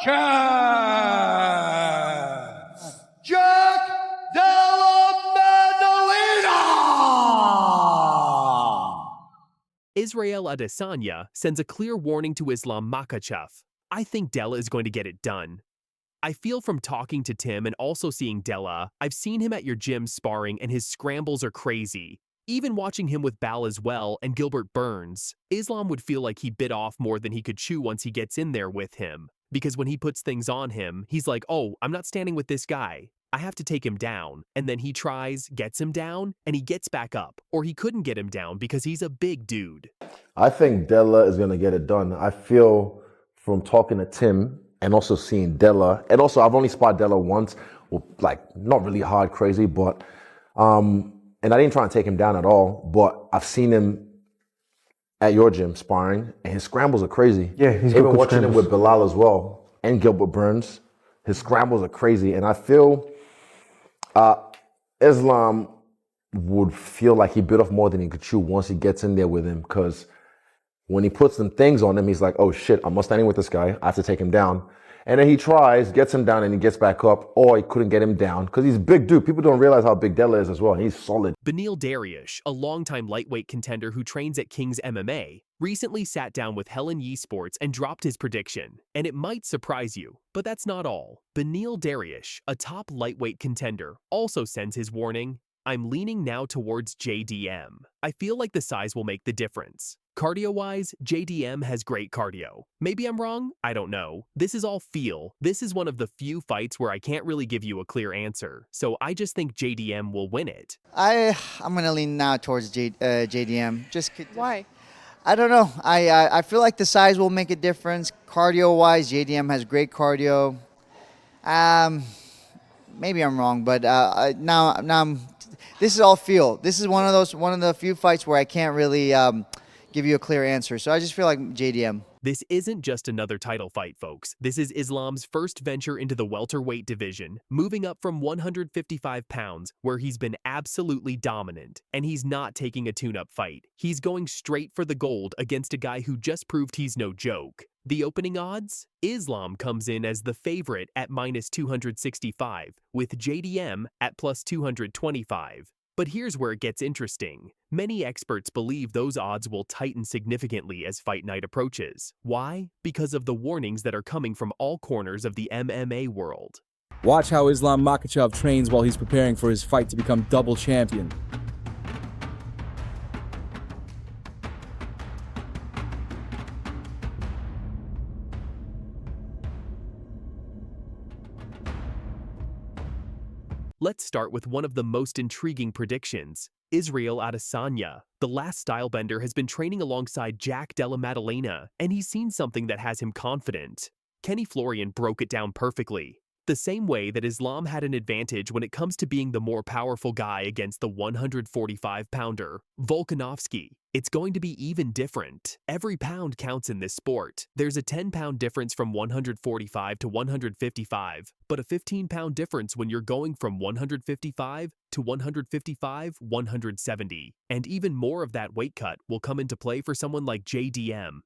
Jack Della Maddalena! Israel Adesanya sends a clear warning to Islam Makhachev. I think Della is going to get it done. I feel from talking to Tim and also seeing Della, I've seen him at your gym sparring and his scrambles are crazy. Even watching him with Bal as well and Gilbert Burns, Islam would feel like he bit off more than he could chew once he gets in there with him. Because when he puts things on him, he's like, oh, I'm not standing with this guy. I have to take him down. And then he tries, gets him down, and he gets back up. Or he couldn't get him down because he's a big dude. I think Della is going to get it done. I feel from talking to Tim and also seeing Della, and also I've only sparred Della once, like not really hard crazy, but and I didn't try and take him down at all, but I've seen him at your gym sparring, and his scrambles are crazy. Yeah, he's even watching him with Beneil as well, and Gilbert Burns. His scrambles are crazy, and I feel Islam would feel like he bit off more than he could chew once he gets in there with him, because when he puts some things on him, he's like, oh shit, I'm not standing with this guy. I have to take him down. And then he tries, gets him down, and he gets back up, or he couldn't get him down because he's a big dude. People don't realize how big Della is as well. He's solid. Beneil Dariush, a longtime lightweight contender who trains at King's MMA, recently sat down with Helen Yee Sports and dropped his prediction. And it might surprise you, but that's not all. Beneil Dariush, a top lightweight contender, also sends his warning, I'm leaning now towards JDM. I feel like the size will make the difference. Cardio-wise, JDM has great cardio. Maybe I'm wrong? I don't know. This is all feel. This is one of the few fights where I can't really give you a clear answer. So I just think JDM will win it. I'm going to lean now towards JDM. Why? I don't know. I feel like the size will make a difference. Cardio-wise, JDM has great cardio. Maybe I'm wrong, but now this is all feel. This is one of the few fights where I can't really give you a clear answer. So I just feel like JDM. This isn't just another title fight, folks. This is Islam's first venture into the welterweight division, moving up from 155 pounds, where he's been absolutely dominant. And he's not taking a tune-up fight. He's going straight for the gold against a guy who just proved he's no joke. The opening odds? Islam comes in as the favorite at -265, with JDM at +225. But here's where it gets interesting. Many experts believe those odds will tighten significantly as fight night approaches. Why? Because of the warnings that are coming from all corners of the MMA world. Watch how Islam Makhachev trains while he's preparing for his fight to become double champion. Let's start with one of the most intriguing predictions. Israel Adesanya. The last stylebender has been training alongside Jack Della Maddalena, and he's seen something that has him confident. Kenny Florian broke it down perfectly. The same way that Islam had an advantage when it comes to being the more powerful guy against the 145-pounder, Volkanovski. It's going to be even different. Every pound counts in this sport. There's a 10-pound difference from 145 to 155, but a 15-pound difference when you're going from 155 to 155, 170. And even more of that weight cut will come into play for someone like JDM.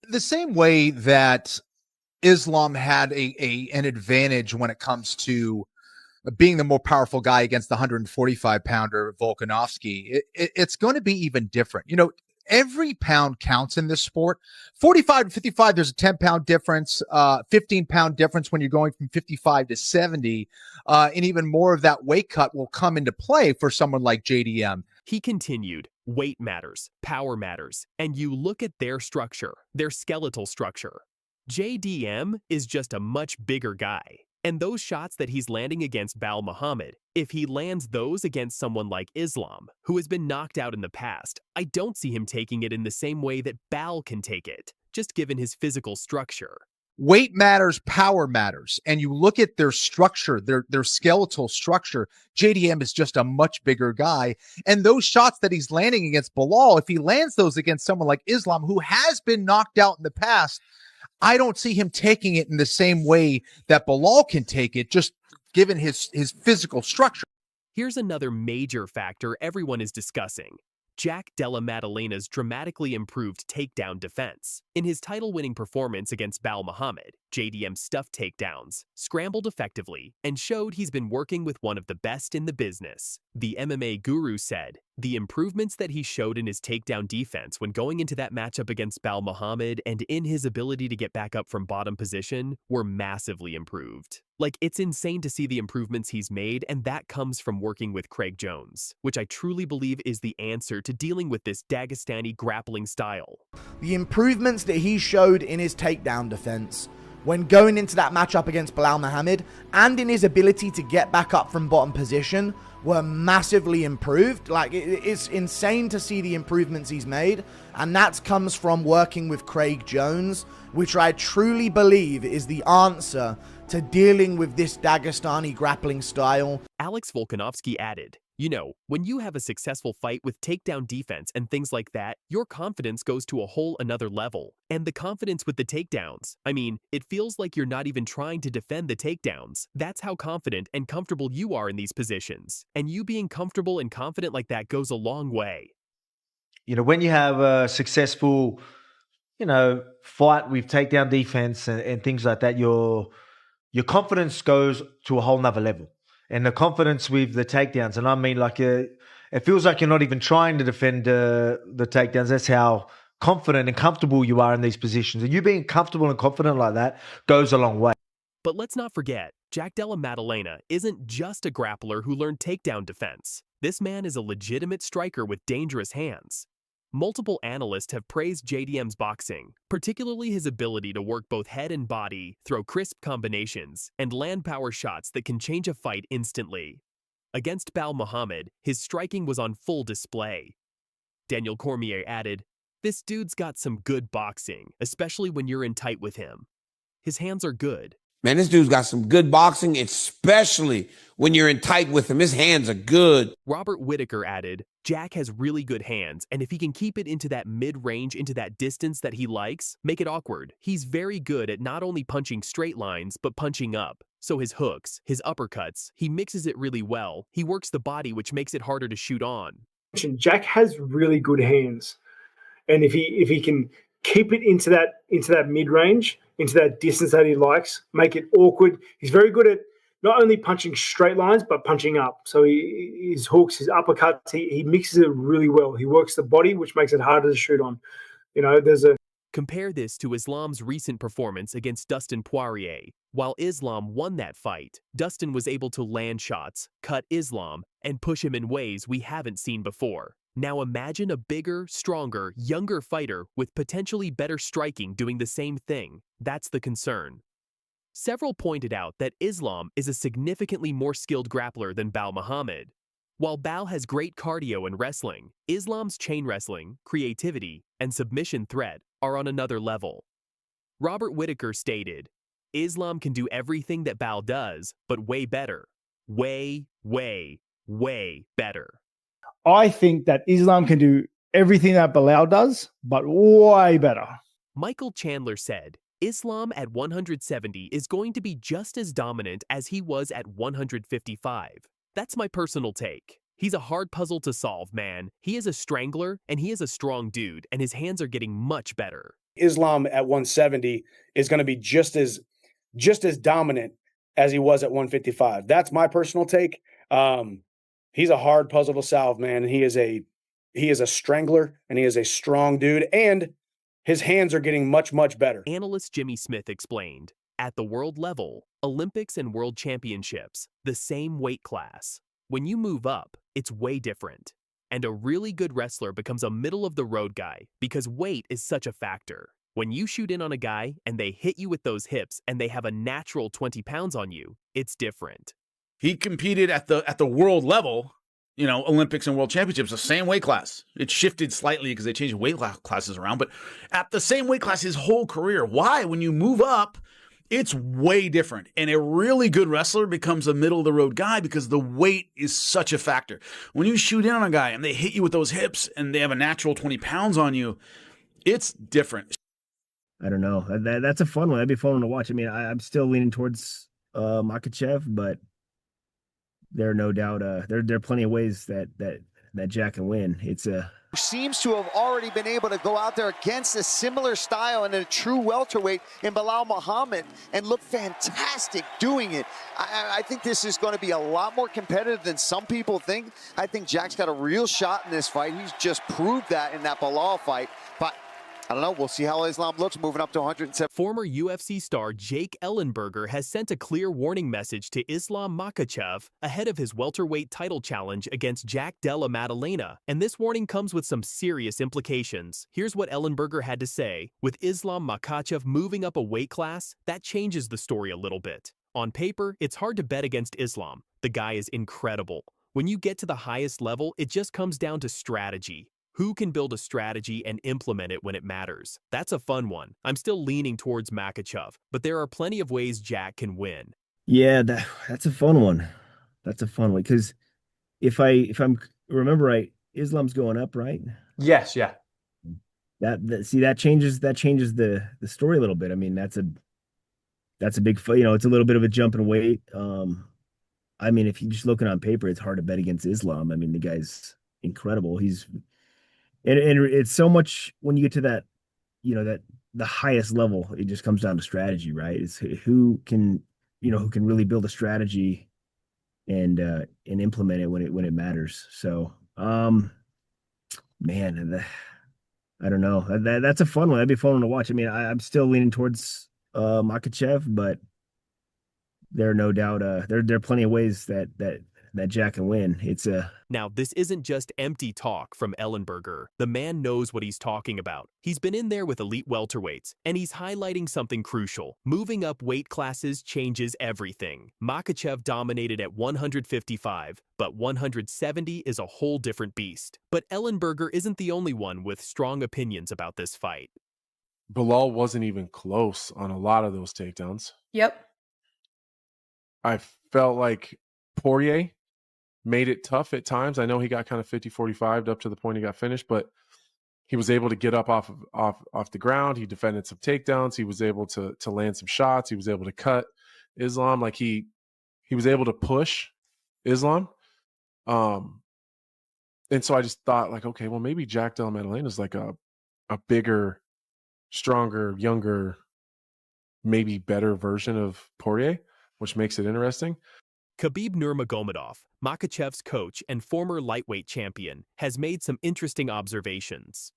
The same way that Islam had an advantage when it comes to being the more powerful guy against the 145-pounder Volkanovski, it's going to be even different. You know, every pound counts in this sport. 45 to 55, there's a 10-pound difference, 15-pound difference when you're going from 55 to 70, and even more of that weight cut will come into play for someone like JDM. He continued, weight matters, power matters, and you look at their structure, their skeletal structure. JDM is just a much bigger guy. And those shots that he's landing against Bal Muhammad, if he lands those against someone like Islam, who has been knocked out in the past, I don't see him taking it in the same way that Bal can take it, just given his physical structure. Weight matters, power matters. And you look at their structure, their skeletal structure, JDM is just a much bigger guy. And those shots that he's landing against Belal, if he lands those against someone like Islam, who has been knocked out in the past, I don't see him taking it in the same way that Belal can take it, just given his physical structure. Here's another major factor everyone is discussing. Jack Della Maddalena's dramatically improved takedown defense. In his title-winning performance against Bal Muhammad, JDM stuffed takedowns, scrambled effectively, and showed he's been working with one of the best in the business. The MMA guru said, the improvements that he showed in his takedown defense when going into that matchup against Bal Muhammad and in his ability to get back up from bottom position were massively improved. Like, it's insane to see the improvements he's made, and that comes from working with Craig Jones, which I truly believe is the answer to dealing with this Dagestani grappling style. The improvements that he showed in his takedown defense when going into that matchup against Bilal Muhammad and in his ability to get back up from bottom position were massively improved. Like, it's insane to see the improvements he's made, and that comes from working with Craig Jones, which I truly believe is the answer to dealing with this Dagestani grappling style. Alex Volkanovski added, you know, when you have a successful fight with takedown defense and things like that, your confidence goes to a whole another level. And the confidence with the takedowns, I mean, it feels like you're not even trying to defend the takedowns. That's how confident and comfortable you are in these positions. And you being comfortable and confident like that goes a long way. You know, when you have a successful, fight with takedown defense and things like that, your confidence goes to a whole nother level. And the confidence with the takedowns, and I mean, it feels like you're not even trying to defend the takedowns. That's how confident and comfortable you are in these positions. And you being comfortable and confident like that goes a long way. But let's not forget, Jack Della Maddalena isn't just a grappler who learned takedown defense. This man is a legitimate striker with dangerous hands. Multiple analysts have praised JDM's boxing, particularly his ability to work both head and body, throw crisp combinations, and land power shots that can change a fight instantly. Against Bal Muhammad, his striking was on full display. Daniel Cormier added, "This dude's got some good boxing, especially when you're in tight with him. His hands are good." Man, this dude's got some good boxing, especially when you're in tight with him. His hands are good. Robert Whitaker added, "Jack has really good hands, and if he can keep it into that mid-range, into that distance that he likes, make it awkward. He's very good at not only punching straight lines, but punching up. So his hooks, his uppercuts, he mixes it really well. He works the body, which makes it harder to shoot on." Jack has really good hands, and if he can keep it into that mid-range, into that distance that he likes, make it awkward. He's very good at not only punching straight lines, but punching up. So his hooks, his uppercuts, he mixes it really well. He works the body, which makes it harder to shoot on. Compare this to Islam's recent performance against Dustin Poirier. While Islam won that fight, Dustin was able to land shots, cut Islam, and push him in ways we haven't seen before. Now imagine a bigger, stronger, younger fighter with potentially better striking doing the same thing. That's the concern. Several pointed out that Islam is a significantly more skilled grappler than Bal Muhammad. While Bal has great cardio and wrestling, Islam's chain wrestling, creativity, and submission threat are on another level. Robert Whitaker stated, "Islam can do everything that Bal does, but way better. Way, way, way better." I think that Islam can do everything that Beneil does, but way better. Michael Chandler said, "Islam at 170 is going to be just as dominant as he was at 155. That's my personal take. He's a hard puzzle to solve, man. He is a strangler, and he is a strong dude, and his hands are getting much better." Islam at 170 is going to be just as dominant as he was at 155. That's my personal take. He's a hard puzzle to solve, man. He is a strangler, and he is a strong dude, and his hands are getting much, much better. Analyst Jimmy Smith explained, "At the world level, Olympics and world championships, the same weight class. When you move up, it's way different. And a really good wrestler becomes a middle-of-the-road guy because weight is such a factor. When you shoot in on a guy and they hit you with those hips and they have a natural 20 pounds on you, it's different." He competed at the world level, Olympics and world championships, the same weight class. It shifted slightly because they changed weight classes around, but at the same weight class his whole career. Why? When you move up, it's way different. And a really good wrestler becomes a middle-of-the-road guy because the weight is such a factor. When you shoot in on a guy and they hit you with those hips and they have a natural 20 pounds on you, it's different. I don't know. That's a fun one. That'd be a fun one to watch. I mean, I'm still leaning towards Makhachev, but there are no doubt there are plenty of ways that Jack can win. It's seems to have already been able to go out there against a similar style and a true welterweight in Beneil Muhammad and look fantastic doing it. I think this is going to be a lot more competitive than some people think. I think Jack's got a real shot in this fight. He's just proved that in that Beneil fight. But I don't know. We'll see how Islam looks moving up to 107. Former UFC star Jake Ellenberger has sent a clear warning message to Islam Makhachev ahead of his welterweight title challenge against Jack Della Maddalena, and this warning comes with some serious implications. Here's what Ellenberger had to say. With Islam Makhachev moving up a weight class, that changes the story a little bit. On paper, it's hard to bet against Islam. The guy is incredible. When you get to the highest level, it just comes down to strategy. Who can build a strategy and implement it when it matters? That's a fun one. I'm still leaning towards Makhachev, but there are plenty of ways Jack can win. Yeah, that's a fun one. That's a fun one because if I'm remember right, Islam's going up, right? Yes, yeah. That changes the story a little bit. I mean, that's a big fight. You know, it's a little bit of a jump in weight. I mean, if you're just looking on paper, it's hard to bet against Islam. I mean, the guy's incredible. And it's so much when you get to that, you know, that the highest level, it just comes down to strategy, right? It's who can really build a strategy and implement it when it matters. So, man, I don't know. That's a fun one. That'd be a fun one to watch. I mean, I'm still leaning towards Makhachev, but there are no doubt there are plenty of ways that Jack can win. Now, this isn't just empty talk from Ellenberger. The man knows what he's talking about. He's been in there with elite welterweights, and he's highlighting something crucial. Moving up weight classes changes everything. Makhachev dominated at 155, but 170 is a whole different beast. But Ellenberger isn't the only one with strong opinions about this fight. Beneil wasn't even close on a lot of those takedowns. Yep. I felt like Poirier made it tough at times. I know he got kind of 50-45 up to the point he got finished, but he was able to get up off the ground. He defended some takedowns. He was able to land some shots. He was able to cut Islam. Like he was able to push Islam. And so I just thought like, okay, well maybe Jack Della Maddalena is like a bigger, stronger, younger, maybe better version of Poirier, which makes it interesting. Khabib Nurmagomedov, Makhachev's coach and former lightweight champion, has made some interesting observations.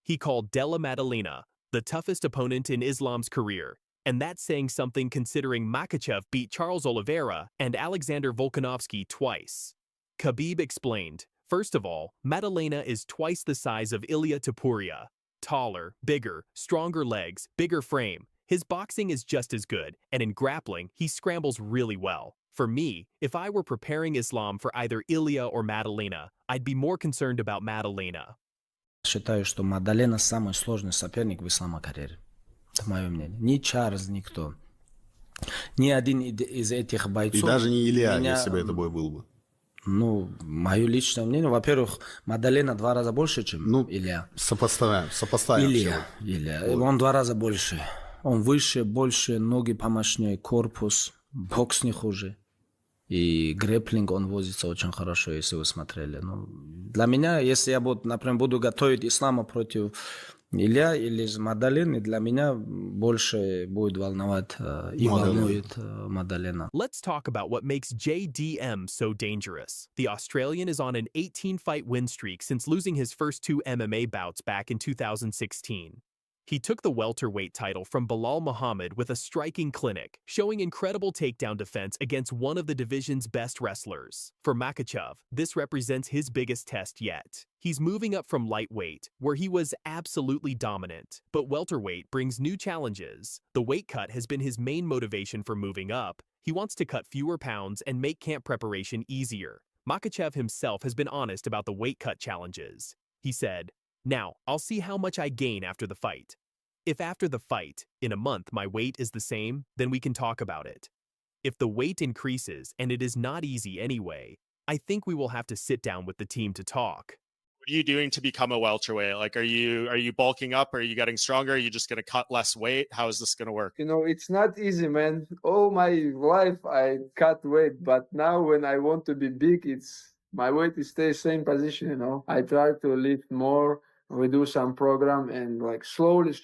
He called Della Maddalena the toughest opponent in Islam's career, and that's saying something considering Makhachev beat Charles Oliveira and Alexander Volkanovski twice. Khabib explained, first of all, Maddalena is twice the size of Ilia Topuria. Taller, bigger, stronger legs, bigger frame. His boxing is just as good, and in grappling, he scrambles really well. For me, if I were preparing Islam for either Ilia or Maddalena, I'd be more concerned about Maddalena. Считаю, что Маddalena самый сложный соперник в ислама карьере. Это мое мнение. Ни Чарльз, никто. Ни один из этих бойцов... И даже не Илья, если бы это бой был бы. Ну, мое личное мнение, во-первых, Маddalena 2 раза больше, чем Илья. Сопоставим. Илья. Вот. Он 2 раза больше. Он выше, больше, ноги помощнее, корпус, бокс не хуже. И грэпплинг, он возится очень хорошо, если вы смотрели. Ну, для меня, если я, например, буду готовить Ислама против Илья или Maddalena, для меня больше будет волновать и волнует Maddalena. Let's talk about what makes JDM'S so dangerous. The Australian is on an 18-fight win streak since losing his first 2 MMA bouts back in 2016. He took the welterweight title from Beneil Muhammad with a striking clinic, showing incredible takedown defense against one of the division's best wrestlers. For Makhachev, this represents his biggest test yet. He's moving up from lightweight, where he was absolutely dominant, but welterweight brings new challenges. The weight cut has been his main motivation for moving up. He wants to cut fewer pounds and make camp preparation easier. Makhachev himself has been honest about the weight cut challenges. He said, "Now, I'll see how much I gain after the fight. If after the fight, in a month, my weight is the same, then we can talk about it. If the weight increases, and it is not easy anyway, I think we will have to sit down with the team to talk." What are you doing to become a welterweight? Like, are you bulking up? Are you getting stronger? Are you just going to cut less weight? How is this going to work? You know, it's not easy, man. All my life I cut weight, but now when I want to be big, it's My weight is stay same position, you know. I try to lift more. We do some program and like slowly,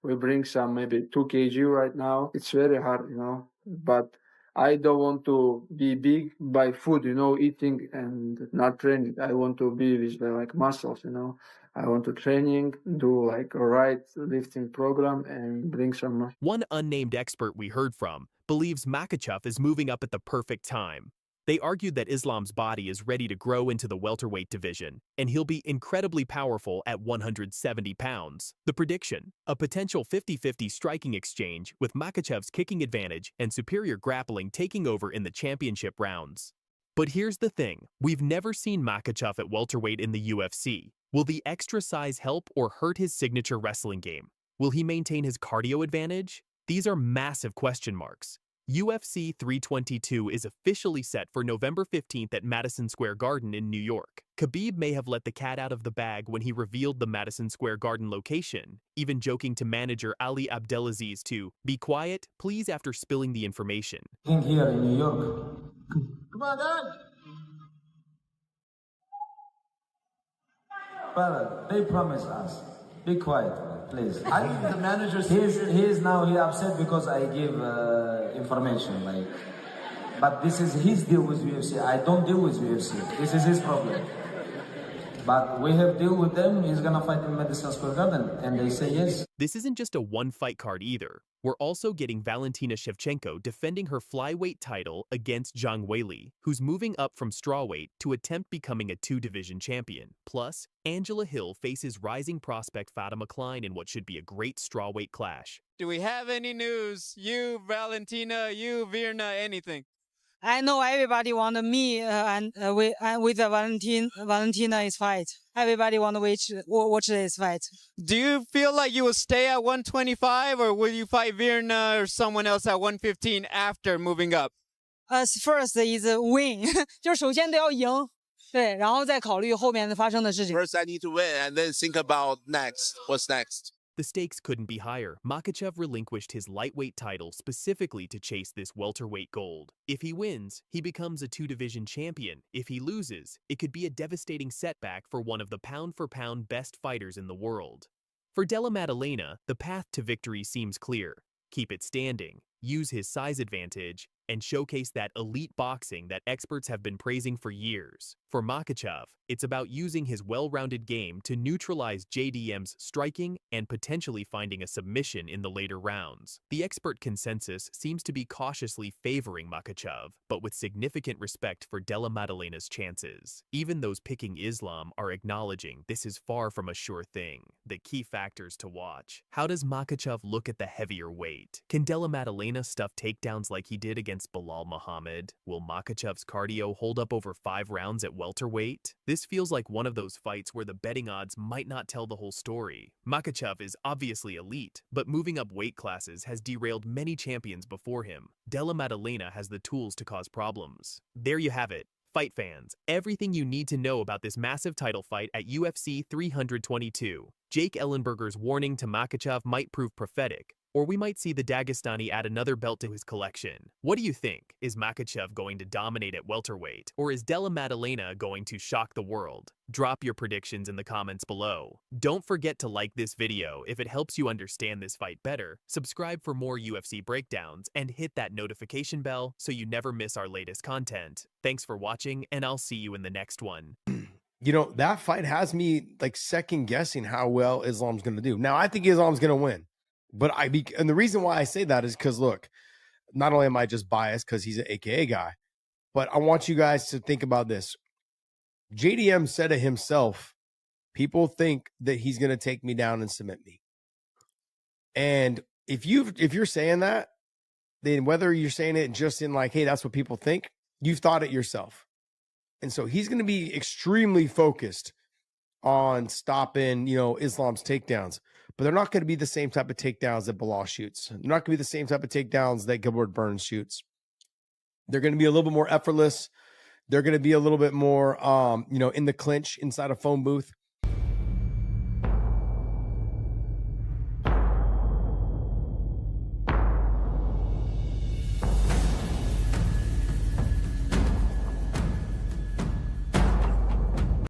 we bring some maybe 2 kg right now. It's very hard, you know, but I don't want to be big by food, you know, eating and not training. I want to be with like muscles, you know. I want to training, do like a right lifting program and bring some. One unnamed expert we heard from believes Makhachev is moving up at the perfect time. They argued that Islam's body is ready to grow into the welterweight division, and he'll be incredibly powerful at 170 pounds. The prediction: a potential 50-50 striking exchange with Makhachev's kicking advantage and superior grappling taking over in the championship rounds. But here's the thing, we've never seen Makhachev at welterweight in the UFC. Will the extra size help or hurt his signature wrestling game? Will he maintain his cardio advantage? These are massive question marks. UFC 322 is officially set for November 15th at Madison Square Garden in New York. Khabib may have let the cat out of the bag when he revealed the Madison Square Garden location, even joking to manager Ali Abdelaziz to be quiet, please, after spilling the information. Here in New York. Come on, Dad. But they promised us. Be quiet, please. I think the manager. He's now upset because I give information. Like, but this is his deal with UFC. I don't deal with UFC. This is his problem. But we have deal with them. He's gonna fight in Madison Square Garden, and they say yes. This isn't just a one-fight card either. We're also getting Valentina Shevchenko defending her flyweight title against Zhang Weili, who's moving up from strawweight to attempt becoming a 2-division champion. Plus, Angela Hill faces rising prospect Fatima Klein in what should be a great strawweight clash. Do we have any news? You, Valentina, you, Virna, anything? I know everybody want me with Valentina's fight. Everybody want to watch this fight. Do you feel like you will stay at 125, or will you fight Virna or someone else at 115 after moving up? First is win， 就首先得要赢，对，然后再考虑后面发生的事情。First, I need to win, and then think about next. What's next? The stakes couldn't be higher. Makhachev relinquished his lightweight title specifically to chase this welterweight gold. If he wins, he becomes a 2-division champion. If he loses, it could be a devastating setback for one of the pound-for-pound best fighters in the world. For Della Maddalena, the path to victory seems clear. Keep it standing, use his size advantage, and showcase that elite boxing that experts have been praising for years. For Makhachev, it's about using his well-rounded game to neutralize JDM'S striking and potentially finding a submission in the later rounds. The expert consensus seems to be cautiously favoring Makhachev, but with significant respect for Della Maddalena's chances. Even those picking Islam are acknowledging this is far from a sure thing. The key factors to watch: how does Makhachev look at the heavier weight? Can Della Maddalena stuff takedowns like he did against Belal Muhammad? Will Makhachev's cardio hold up over 5 rounds at welterweight? This feels like one of those fights where the betting odds might not tell the whole story. Makhachev is obviously elite, but moving up weight classes has derailed many champions before him. Della Maddalena has the tools to cause problems. There you have it. Fight fans, everything you need to know about this massive title fight at UFC 322. Jake Ellenberger's warning to Makhachev might prove prophetic, or we might see the Dagestani add another belt to his collection. What do you think? Is Makhachev going to dominate at welterweight, or is Della Maddalena going to shock the world? Drop your predictions in the comments below. Don't forget to like this video if it helps you understand this fight better, subscribe for more UFC breakdowns, and hit that notification bell so you never miss our latest content. Thanks for watching, and I'll see you in the next one. You know, that fight has me like second guessing how well Islam's going to do. Now, I think Islam's going to win. But and the reason why I say that is because, look, not only am I just biased because he's an AKA guy, but I want you guys to think about this. JDM said it himself, people think that he's going to take me down and submit me. And if you're saying that, then whether you're saying it just in like, hey, that's what people think, you've thought it yourself. And so he's going to be extremely focused on stopping, Islam's takedowns. But they're not going to be the same type of takedowns that Belal shoots. They're not going to be the same type of takedowns that Gilbert Burns shoots. They're going to be a little bit more effortless. They're going to be a little bit more, in the clinch inside a phone booth.